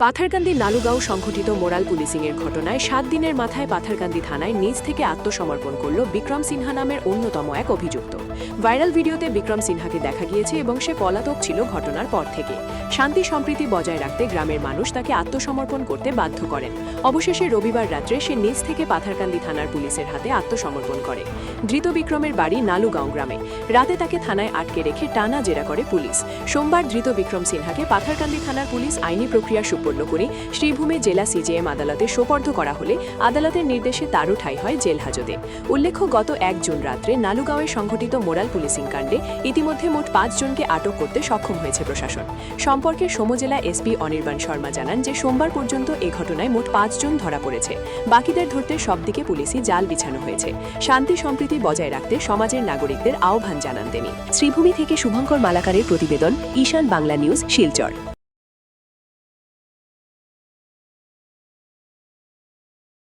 পাথারকান্দি নালুগাঁও সংঘটিত মোরাল পুলিশিংয়ের ঘটনায় ৭ দিনের মাথায় পাথারকান্দি থানায় নিজ থেকে আত্মসমর্পণ করল বিক্রম সিনহা নামের অন্যতম এক অভিযুক্ত। ভাইরাল ভিডিওতে বিক্রম সিনহাকে দেখা গিয়েছে এবং সে পলাতক ছিল ঘটনার পর থেকে। শান্তি সম্প্রীতি বজায় রাখতে গ্রামের মানুষ তাকে আত্মসমর্পণ করতে বাধ্য করেন। অবশেষে রবিবার রাত্রে সে নিজ থেকে পাথারকান্দি থানার পুলিশের হাতে আত্মসমর্পণ করে। ধৃত বিক্রমের বাড়ি নালুগাঁও গ্রামে। রাতে তাকে থানায় আটকে রেখে টানা জেরা করে পুলিশ। সোমবার ধৃত বিক্রম সিনহাকে পাথারকান্দি থানার পুলিশ আইনি প্রক্রিয়া সুপর্দ করে শ্রীভূমি জেলা সিজিএম আদালতে সোপর্দ করা হলে আদালতের নির্দেশে তারও ঠাঁই হয় জেল হাজতে। উল্লেখ্য, গত ১ জুন রাত্রে নালুগাঁওয়ে সংঘটিত মোরাল পুলিশিং কাণ্ডে ইতিমধ্যে মোট ৫ জনকে আটক করতে সক্ষম হয়েছে প্রশাসন। সম্পর্কে সমজেলা এসপি অনির্বাণ শর্মা জানান যে সোমবার পর্যন্ত এ ঘটনায় মোট ৫ জন ধরা পড়েছে। বাকিদের ধরতে সবদিকে পুলিশি জাল বিছানো হয়েছে। শান্তি সম্প্রীতি বজায় রাখতে সমাজের নাগরিকদের আহ্বান জানান তিনি। শ্রীভূমি থেকে শুভঙ্কর মালাকারের প্রতিবেদন, ঈশান বাংলা নিউজ, শিলচর।